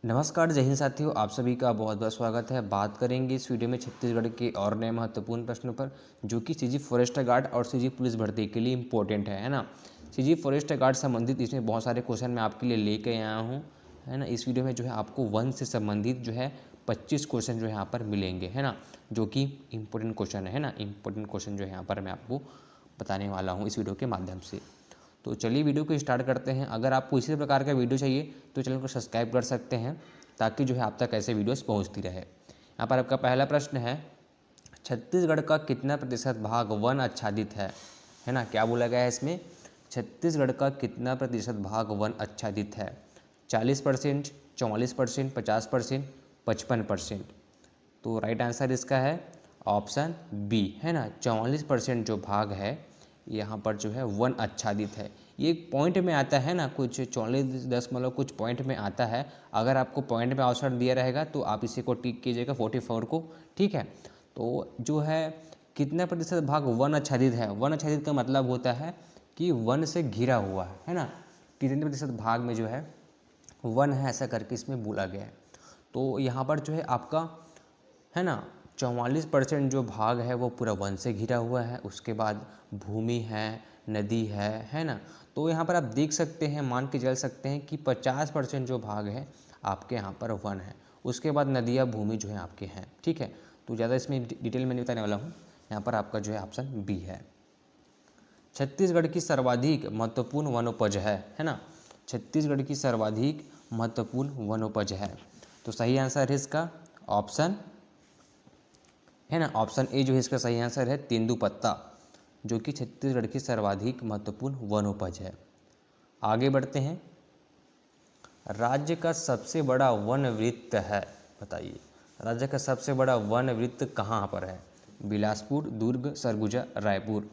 नमस्कार, जय हिंद साथियों। आप सभी का बहुत बहुत स्वागत है। बात करेंगे इस वीडियो में छत्तीसगढ़ के और नए महत्वपूर्ण प्रश्नों पर, जो कि सीजी फॉरेस्ट गार्ड और सीजी पुलिस भर्ती के लिए इंपॉर्टेंट है ना। सीजी फॉरेस्ट गार्ड संबंधित इसमें बहुत सारे क्वेश्चन मैं आपके लिए लेके आया हूँ, है ना। इस वीडियो में जो है आपको वन से संबंधित जो है 25 क्वेश्चन जो है यहाँ पर मिलेंगे, है ना, जो कि इंपॉर्टेंट क्वेश्चन है ना। इंपॉर्टेंट क्वेश्चन जो है यहाँ पर मैं आपको बताने वाला हूँ इस वीडियो के माध्यम से। तो चलिए वीडियो को स्टार्ट करते हैं। अगर आपको इसी प्रकार का वीडियो चाहिए तो चैनल को सब्सक्राइब कर सकते हैं, ताकि जो है आप तक ऐसे वीडियोस पहुंचती रहे। यहाँ पर आपका पहला प्रश्न है, छत्तीसगढ़ का कितना प्रतिशत भाग वन आच्छादित है ना। क्या बोला गया है इसमें, छत्तीसगढ़ का कितना प्रतिशत भाग वन आच्छादित है। 40%, 44%, 50%, 55%। तो राइट आंसर इसका है ऑप्शन बी, है ना। 44% जो भाग है यहाँ पर जो है वन आच्छादित है। ये एक पॉइंट में आता है ना, कुछ 44 कुछ पॉइंट में आता है। अगर आपको पॉइंट में ऑप्शन दिया रहेगा तो आप इसी को टिक कीजिएगा 44 को, ठीक है। तो जो है कितना प्रतिशत भाग वन आच्छादित है, वन आच्छादित का मतलब होता है कि वन से घिरा हुआ है ना। कितने प्रतिशत भाग में जो है वन है, ऐसा करके इसमें बोला गया है। तो यहाँ पर जो है आपका, है ना, 44% जो भाग है वो पूरा वन से घिरा हुआ है। उसके बाद भूमि है, नदी है ना। तो यहाँ पर आप देख सकते हैं, मान के चल सकते हैं कि 50% जो भाग है आपके यहाँ पर वन है। उसके बाद नदियाँ, भूमि जो है आपके हैं, ठीक है। तो ज़्यादा इसमें डिटेल में नहीं बताने वाला हूँ। यहाँ पर आपका जो है ऑप्शन बी है। छत्तीसगढ़ की सर्वाधिक महत्वपूर्ण वनोपज है ना। छत्तीसगढ़ की सर्वाधिक महत्वपूर्ण वनोपज है। तो सही आंसर है इसका ऑप्शन, है ना, ऑप्शन ए जो है इसका सही आंसर है तेंदुपत्ता, जो कि छत्तीसगढ़ की सर्वाधिक महत्वपूर्ण वनोपज है। आगे बढ़ते हैं। राज्य का सबसे बड़ा वन वृत्त है, बताइए। राज्य का सबसे बड़ा वन वृत्त कहाँ पर है। बिलासपुर, दुर्ग, सरगुजा, रायपुर।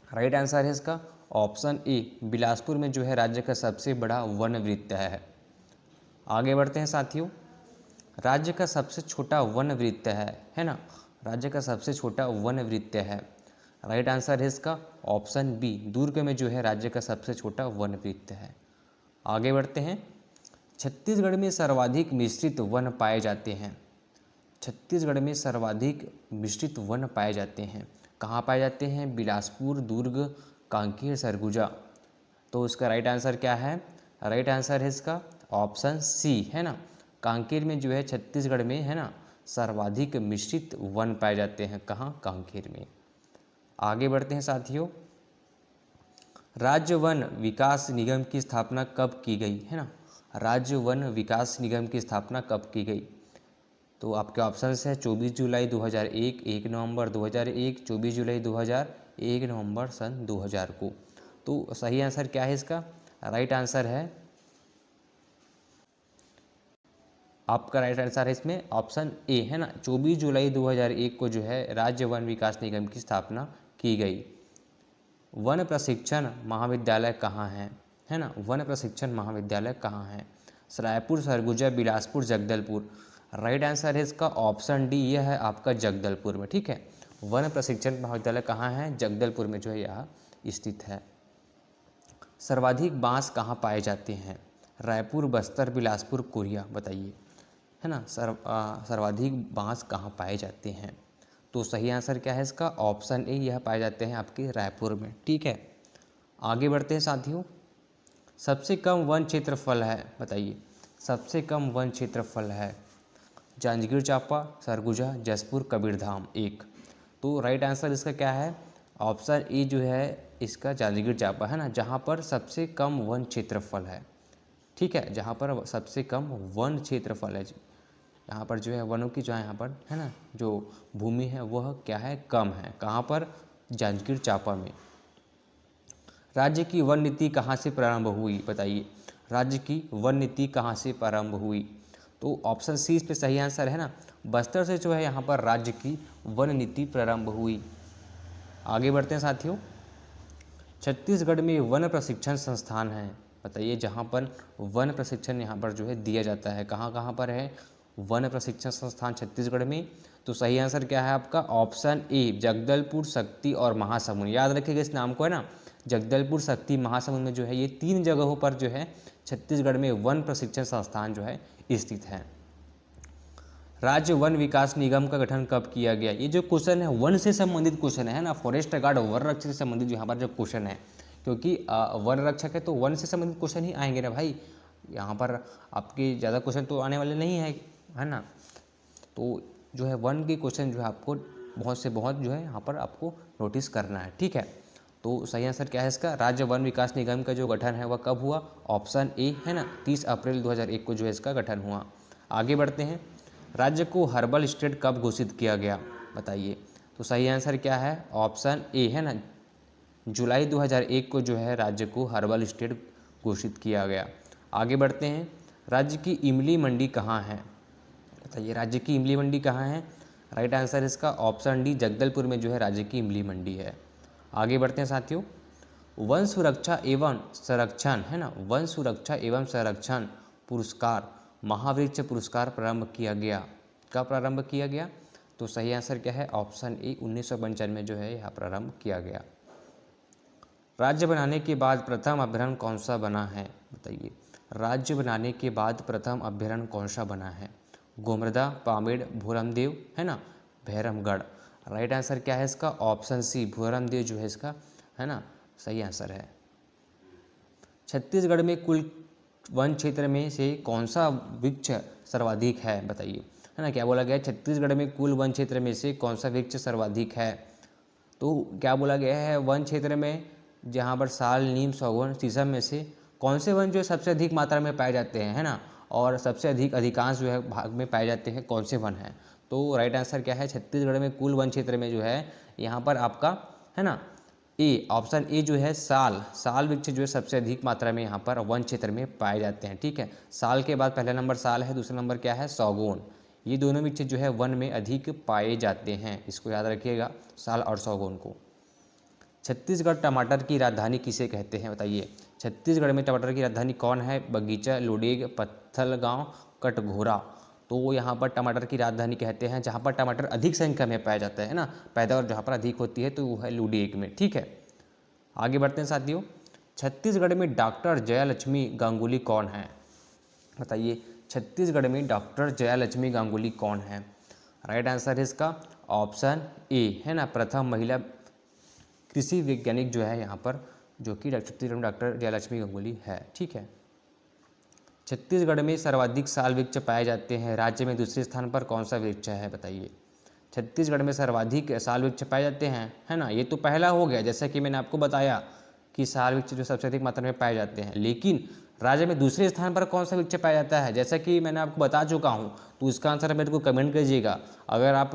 राइट आंसर है इसका ऑप्शन ए, बिलासपुर में जो है राज्य का सबसे बड़ा वन वृत्त है। आगे बढ़ते हैं साथियों। राज्य का सबसे छोटा वन वृत्त है ना। राज्य का सबसे छोटा वन वृत्त है। राइट आंसर है इसका ऑप्शन बी, दुर्ग में जो है राज्य का सबसे छोटा वन वृत्त है। आगे बढ़ते हैं। छत्तीसगढ़ में सर्वाधिक मिश्रित वन पाए जाते हैं। छत्तीसगढ़ में सर्वाधिक मिश्रित वन पाए जाते हैं। कहाँ पाए जाते हैं, बिलासपुर, दुर्ग, कांकेर, सरगुजा। तो उसका राइट आंसर क्या है, राइट आंसर है इसका ऑप्शन सी, है ना। कांकेर में जो है छत्तीसगढ़ में, है ना, सर्वाधिक मिश्रित वन पाए जाते हैं। कहाँ, कांकेर में। आगे बढ़ते हैं साथियों। राज्य वन विकास निगम की स्थापना कब की गई, है ना। राज्य वन विकास निगम की स्थापना कब की गई। तो आपके ऑप्शंस है 24 जुलाई 2001, 1 नवंबर 2001, 24 जुलाई 2000, 1 नवंबर सन 2000 को। तो सही आंसर क्या है इसका, राइट आंसर है, आपका राइट आंसर है इसमें ऑप्शन ए, है ना। 24 जुलाई 2001 को जो है राज्य वन विकास निगम की स्थापना की गई। वन प्रशिक्षण महाविद्यालय कहाँ है ना। वन प्रशिक्षण महाविद्यालय कहाँ है। रायपुर, सरगुजा, बिलासपुर, जगदलपुर। राइट आंसर है इसका ऑप्शन डी, यह है आपका जगदलपुर में, ठीक है। वन प्रशिक्षण महाविद्यालय कहाँ है, जगदलपुर में जो है यह स्थित है। सर्वाधिक बांस कहाँ पाए जाते हैं। रायपुर, बस्तर, बिलासपुर, कोरिया, बताइए, है ना। सर्वाधिक बांस कहाँ पाए जाते हैं। तो सही आंसर क्या है इसका ऑप्शन ए, यह पाए जाते हैं आपके रायपुर में, ठीक है। आगे बढ़ते हैं साथियों। सबसे कम वन क्षेत्रफल है, बताइए। सबसे कम वन क्षेत्रफल है। जांजगीर चांपा, सरगुजा, जसपुर, कबीरधाम, एक। तो राइट आंसर इसका क्या है, ऑप्शन ए जो है इसका जांजगीर चांपा, है ना, जहाँ पर सबसे कम वन क्षेत्रफल है, ठीक है। जहाँ पर सबसे कम वन क्षेत्रफल है, यहाँ पर जो है वनों की जो है यहाँ पर, है ना, जो भूमि है वह क्या है, कम है। कहाँ पर, जांजगीर चांपा में। राज्य की वन नीति कहाँ से प्रारंभ हुई, बताइए। राज्य की वन नीति कहाँ से प्रारंभ हुई। तो ऑप्शन सी इस पे सही आंसर है ना। बस्तर से जो है यहाँ पर राज्य की वन नीति प्रारंभ हुई। आगे बढ़ते हैं साथियों। छत्तीसगढ़ में वन प्रशिक्षण संस्थान है, बताइए, जहाँ पर वन प्रशिक्षण यहाँ पर जो है दिया जाता है। कहाँ कहाँ पर है वन प्रशिक्षण संस्थान छत्तीसगढ़ में। तो सही आंसर क्या है आपका ऑप्शन ए, जगदलपुर, शक्ति और महासमुंद। याद रखिएगा इस नाम को, है ना। जगदलपुर, शक्ति, महासमुंद में जो है ये 3 जगहों पर जो है छत्तीसगढ़ में वन प्रशिक्षण संस्थान जो है स्थित है। राज्य वन विकास निगम का गठन कब किया गया? ये जो क्वेश्चन है वन से संबंधित क्वेश्चन है ना, फॉरेस्ट गार्ड वन रक्षक से संबंधित यहाँ पर जो क्वेश्चन है, क्योंकि वन रक्षक है तो वन से संबंधित क्वेश्चन ही आएंगे ना भाई, यहाँ पर आपके ज़्यादा क्वेश्चन तो आने वाले नहीं है ना। तो जो है वन के क्वेश्चन जो है आपको बहुत से बहुत जो है यहाँ पर आपको नोटिस करना है, ठीक है। तो सही आंसर क्या है इसका? राज्य वन विकास निगम का जो गठन है वह कब हुआ? ऑप्शन ए है ना, 30 अप्रैल 2001 को जो है इसका गठन हुआ। आगे बढ़ते हैं, राज्य को हर्बल स्टेट कब घोषित किया गया? बताइए। तो सही आंसर क्या है? ऑप्शन ए है ना, जुलाई 2001 को जो है राज्य को हर्बल स्टेट घोषित किया गया। आगे बढ़ते हैं, राज्य की इमली मंडी कहाँ है? बताइए, राज्य की इमली मंडी कहाँ है? राइट आंसर इसका ऑप्शन डी, जगदलपुर में जो है राज्य की इमली मंडी है। आगे बढ़ते हैं साथियों, वन सुरक्षा एवं संरक्षण है ना, वन सुरक्षा एवं संरक्षण पुरस्कार महावृक्ष पुरस्कार प्रारंभ किया गया। कब प्रारंभ किया गया? तो सही आंसर क्या है? ऑप्शन ए, 1995 में जो है यह प्रारंभ किया गया। राज्य बनाने के बाद प्रथम अभ्यारण्य कौन सा बना है? बताइए, राज्य बनाने के बाद प्रथम अभ्यारण्य कौन सा बना है? गोमर्दा, पामेड़, भोरमदेव है ना, भैरमगढ़। राइट आंसर क्या है इसका? ऑप्शन सी, भोरमदेव जो है इसका है ना सही आंसर है। छत्तीसगढ़ में कुल वन क्षेत्र में से कौन सा वृक्ष सर्वाधिक है? बताइए, है ना, क्या बोला गया है? छत्तीसगढ़ में कुल वन क्षेत्र में से कौन सा वृक्ष सर्वाधिक है? तो क्या बोला गया है? वन क्षेत्र में जहाँ पर साल, नीम, सागौन, शीशम में से कौन से वन जो है सबसे अधिक मात्रा में पाए जाते हैं, है ना, और सबसे अधिकांश जो है भाग में पाए जाते हैं, कौन से वन हैं? तो राइट आंसर क्या है? छत्तीसगढ़ में कुल वन क्षेत्र में जो है यहाँ पर आपका है ना ए, ऑप्शन ए जो है साल वृक्ष जो है सबसे अधिक मात्रा में यहाँ पर वन क्षेत्र में पाए जाते हैं, ठीक है। साल के बाद पहला नंबर साल है, दूसरा नंबर क्या है? सागौन। ये दोनों वृक्ष जो है वन में अधिक पाए जाते हैं, इसको याद रखिएगा, साल और सागौन को। छत्तीसगढ़ टमाटर की राजधानी किसे कहते हैं? बताइए, छत्तीसगढ़ में टमाटर की राजधानी कौन है? बगीचा, लुडेग, पत्थलगांव, कटघोरा। तो यहाँ पर टमाटर की राजधानी कहते हैं जहाँ पर टमाटर अधिक संख्या में पाया जाता है ना, पैदावार जहाँ पर अधिक होती है तो वो है लुडेग में, ठीक है। आगे बढ़ते हैं साथियों, छत्तीसगढ़ में डॉक्टर जयालक्ष्मी गांगुली कौन है? बताइए, छत्तीसगढ़ में डॉक्टर जयालक्ष्मी गांगुली कौन है? राइट आंसर है इसका ऑप्शन ए, है ना, प्रथम महिला कृषि वैज्ञानिक जो है यहाँ पर, जो कि छत्तीसगढ़ में डॉक्टर जयालक्ष्मी गांगुली है, ठीक है। छत्तीसगढ़ में सर्वाधिक साल वृक्ष पाए जाते हैं, राज्य में दूसरे स्थान पर कौन सा वृक्ष है? बताइए, छत्तीसगढ़ में सर्वाधिक साल वृक्ष पाए जाते हैं, है ना, ये तो पहला हो गया, जैसा कि मैंने आपको बताया कि साल वृक्ष जो सबसे अधिक मात्रा में पाए जाते हैं, लेकिन राज्य में दूसरे स्थान पर कौन सा वृक्ष पाया जाता है, जैसा कि मैंने आपको बता चुका हूँ, तो इसका आंसर मेरे को कमेंट कीजिएगा। अगर आप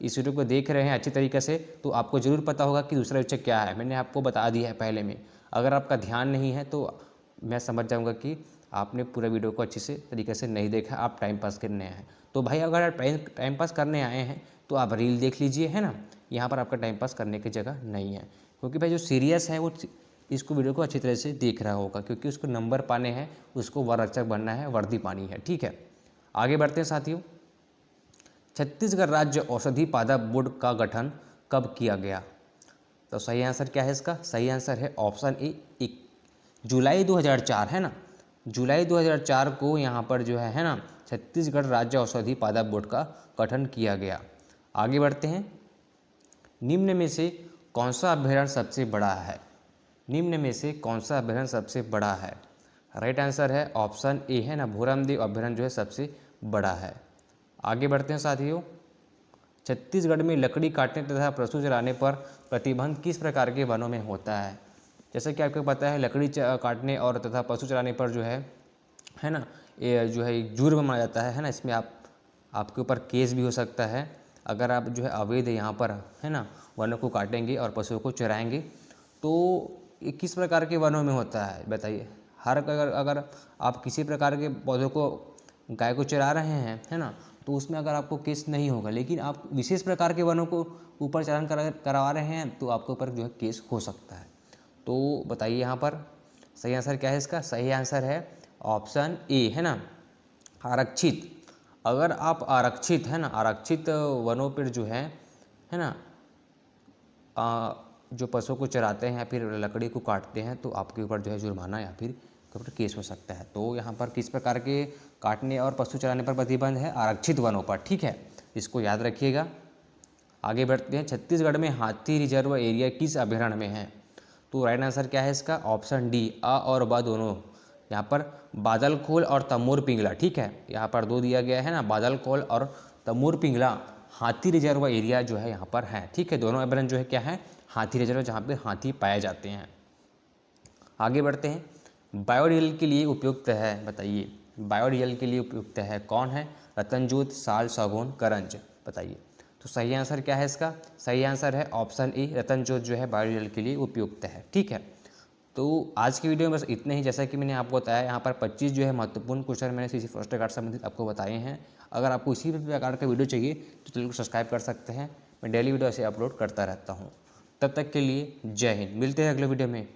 इस वीडियो को देख रहे हैं अच्छी तरीके से तो आपको ज़रूर पता होगा कि दूसरा वृक्ष क्या है, मैंने आपको बता दिया है पहले में। अगर आपका ध्यान नहीं है तो मैं समझ जाऊँगा कि आपने पूरा वीडियो को अच्छे से तरीके से नहीं देखा, आप टाइम पास करने आए हैं। तो भाई अगर आप टाइम पास करने आए हैं तो आप रील देख लीजिए, है ना, यहाँ पर आपका टाइम पास करने की जगह नहीं है, क्योंकि भाई जो सीरियस है वो इसको वीडियो को अच्छी तरह से देख रहा होगा, क्योंकि उसको नंबर पाने हैं, उसको वररक्षक बनना है, वर्दी पानी है, ठीक है। आगे बढ़ते हैं साथियों, छत्तीसगढ़ राज्य औषधि पादप बोर्ड का गठन कब किया गया? तो सही आंसर क्या है इसका? सही आंसर है ऑप्शन ए, जुलाई 2004, है ना, जुलाई 2004 को यहाँ पर जो है ना छत्तीसगढ़ राज्य औषधि पादप बोर्ड का गठन किया गया। आगे बढ़ते हैं, निम्न में से कौन सा अभ्यारण्य सबसे बड़ा है? निम्न में से कौन सा अभ्यारण्य सबसे बड़ा है? राइट आंसर है ऑप्शन ए, है ना, भोरमदेव अभ्यारण्य जो है सबसे बड़ा है। आगे बढ़ते हैं साथियों, छत्तीसगढ़ में लकड़ी काटने तथा पशु चराने पर प्रतिबंध किस प्रकार के वनों में होता है? जैसा कि आपको पता है, लकड़ी काटने और तथा पशु चराने पर जो है ना, ये जो है जुर्म माना जाता है ना, इसमें आपके ऊपर केस भी हो सकता है अगर आप जो है अवैध यहाँ पर है ना वनों को काटेंगे और पशुओं को चराएंगे। तो ये किस प्रकार के वनों में होता है? बताइए, अगर आप किसी प्रकार के पौधों को, गाय को चरा रहे हैं, है ना, तो उसमें अगर आपको केस नहीं होगा, लेकिन आप विशेष प्रकार के वनों को ऊपर चारण करवा रहे हैं तो आपके ऊपर जो है केस हो सकता है। तो बताइए यहाँ पर सही आंसर क्या है इसका? सही आंसर है ऑप्शन ए, है ना, आरक्षित। अगर आप आरक्षित, है ना, आरक्षित वनों पर जो है ना जो पशुओं को चराते हैं या फिर लकड़ी को काटते हैं तो आपके ऊपर जो है जुर्माना या फिर ऊपर केस हो सकता है। तो यहाँ पर किस प्रकार के काटने और पशु चराने पर प्रतिबंध है? आरक्षित वनों पर, ठीक है, इसको याद रखिएगा। आगे बढ़ते हैं, छत्तीसगढ़ में हाथी रिजर्व एरिया किस अभयारण्य में है? तो राइट आंसर क्या है इसका? ऑप्शन डी, अ और ब दोनों। यहाँ पर बादलखोल और तमोर पिंगला, ठीक है, यहाँ पर दो दिया गया है ना, बादलखोल और तमोर पिंगला हाथी रिजर्व एरिया जो है यहाँ पर है, ठीक है। दोनों अभयारण्य जो है क्या है? हाथी रिजर्व, जहाँ पे हाथी पाए जाते हैं। आगे बढ़ते हैं, बायोडीजल के लिए उपयुक्त है, बताइए बायोडीजल के लिए उपयुक्त है कौन है? रतनजोत, साल, सागौन, करंज, बताइए। तो सही आंसर क्या है इसका? सही आंसर है ऑप्शन ए, रतनजोत जो है बायोडीजल के लिए उपयुक्त है, ठीक है। तो आज की वीडियो में बस इतने ही। जैसा कि मैंने आपको बताया, यहाँ पर 25 जो है महत्वपूर्ण क्वेश्चन मैंने सीजी फॉरेस्ट गार्ड संबंधित आपको बताए हैं। अगर आपको इसी प्रकार का वीडियो चाहिए तो चैनल को सब्सक्राइब कर सकते हैं। मैं डेली वीडियो ऐसे अपलोड करता रहता हूँ। तब तक के लिए जय हिंद। मिलते हैं अगले वीडियो में।